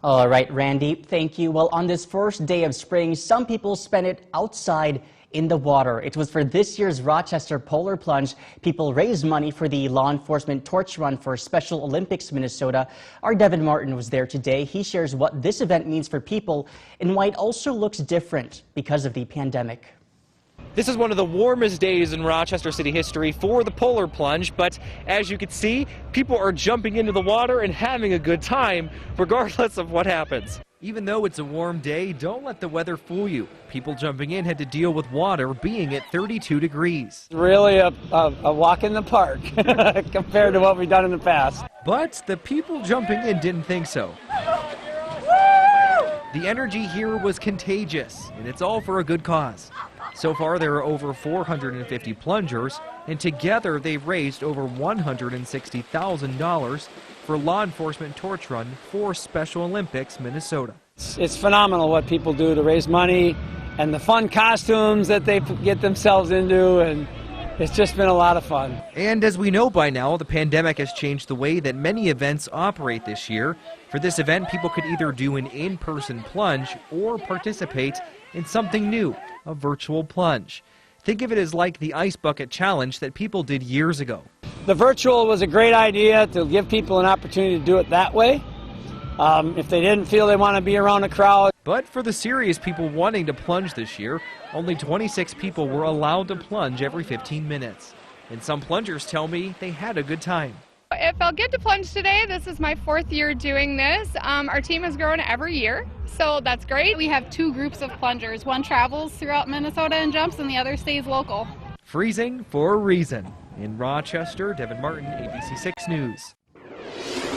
All right, Randy, thank you. Well, on this first day of spring, some people spent it outside in the water. It was for this year's Rochester Polar Plunge. People raised money for the law enforcement torch run for Special Olympics Minnesota. Our Devin Martin was there today. He shares what this event means for people and why it also looks different because of the pandemic. This is one of the warmest days in Rochester City history for the Polar Plunge, but as you can see, people are jumping into the water and having a good time, regardless of what happens. Even though it's a warm day, don't let the weather fool you. People jumping in had to deal with water being at 32 degrees. Really a walk in the park compared to what we've done in the past. But the people jumping in didn't think so. The energy here was contagious, and it's all for a good cause. So far, there are over 450 plungers, and together they've raised over $160,000 for law enforcement torch run for Special Olympics Minnesota. It's phenomenal what people do to raise money and the fun costumes that they get themselves into, and it's just been a lot of fun. And as we know by now, the pandemic has changed the way that many events operate this year. For this event, people could either do an in-person plunge or participate in something new, a virtual plunge. Think of it as like the ice bucket challenge that people did years ago. The virtual was a great idea to give people an opportunity to do it that way. If they didn't feel they want to be around a crowd. But for the serious people wanting to plunge this year, only 26 people were allowed to plunge every 15 minutes. And some plungers tell me they had a good time. It felt good to plunge today. This is my 4th year doing this. Our team has grown every year, so that's great. We have 2 groups of plungers. One travels throughout Minnesota and jumps, and the other stays local. Freezing for a reason. In Rochester, Devin Martin, ABC 6 News.